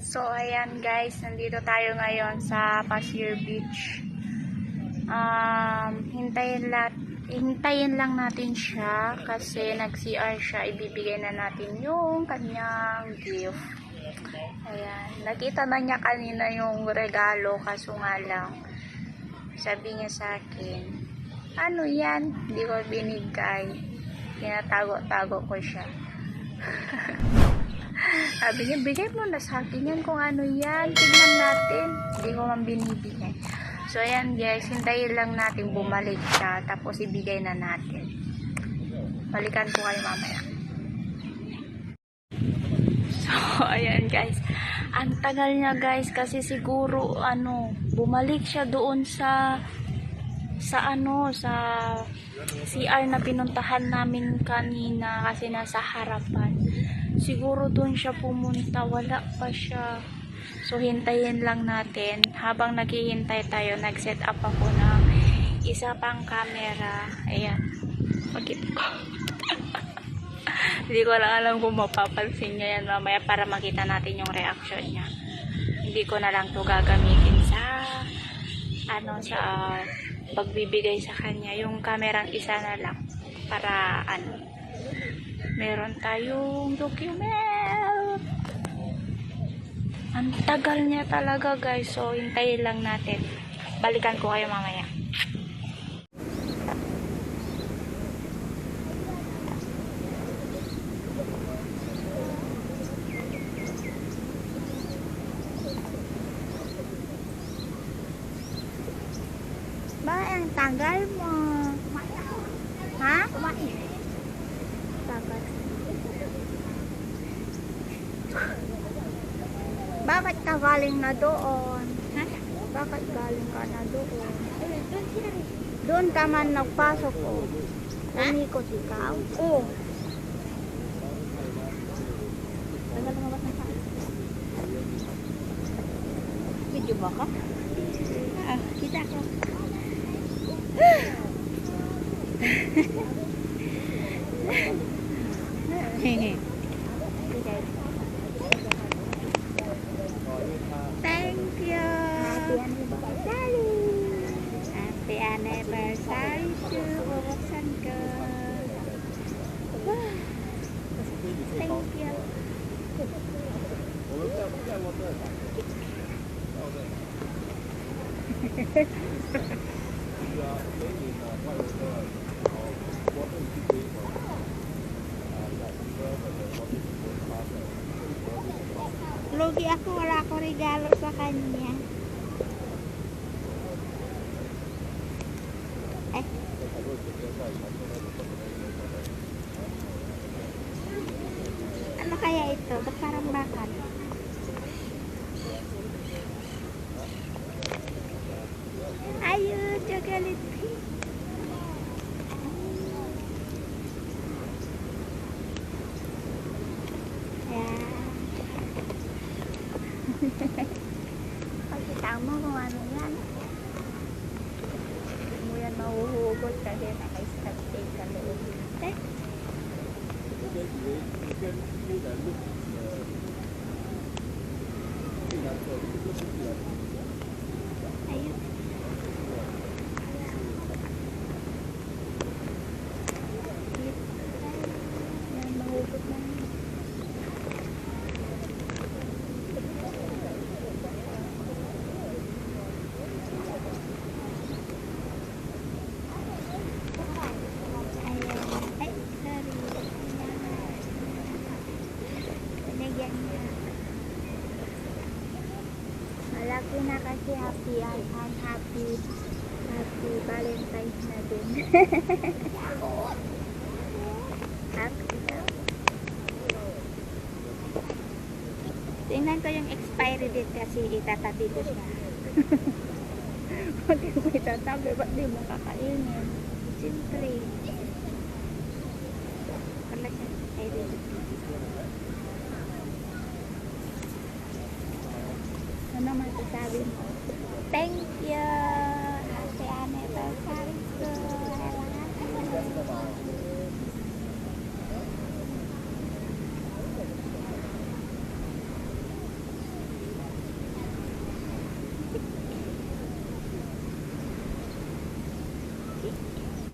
So, ayan guys, nandito tayo ngayon sa Pasir Beach. Hintayin lang natin siya kasi nag-CR siya. Ibibigay na natin yung kanyang gift. Ayan, nakita na niya kanina yung regalo, kaso nga lang, sabi niya sa akin, ano yan? Hindi ko binigay. Tinatago-tago ko siya. Sabi niya, bigay mo na sa akin yan kung ano yan. Tingnan natin. Hindi ko man binibigay. So, ayan guys, hintayin lang natin bumalik siya. Tapos, ibigay na natin. Balikan ko kayo mamaya. So, ayan guys. Ang tagal niya guys kasi siguro, bumalik siya doon sa CR na pinuntahan namin kanina kasi nasa harapan. Siguro doon siya pumunta, wala pa siya. So, hintayin lang natin. Habang naghihintay tayo, nag-set up ako ng isa pang camera. Ayan. Makita ko. Hindi ko lang alam kung mapapansin niya yan mamaya para makita natin yung reaction niya. Hindi ko na lang to gagamitin sa pagbibigay sa kanya. Yung kamerang isa na lang para meron tayong document. Ang tagal niya talaga guys. So, hintayin lang natin. Balikan ko kayo mamaya. Ba, ang tagal mo. Ha? Kumain. Tagal. Bakit ka galing na doon? Ha? Bakit galing ka na doon? Doon ka man nagpasok o. Umikot ikaw? Oo. Tagal lumabas na saan? Video ba ka? Kita ko. Hehe. Thank you. Happy anniversary to bubuksan ko. Thank you. Lugi ako, wala ako regalo sa kanya. Ano kaya ito? Ba't parang bakal? Ayun, chocolate. Pakita mo kung ano yan. Hindi mo yan mahuhugot kasi naka-stop tape sa loob. Ayun. Yan, mahugot na. Malaki na kasi happy Valentine's na din. Happy na. Tingnan ko yung expiry date kasi itatabi ko siya. Kung di mo itatabi, ba't di mo kakainin? Siyempre. Wala siya expiry date. Ano naman sasabi mo? Thank you!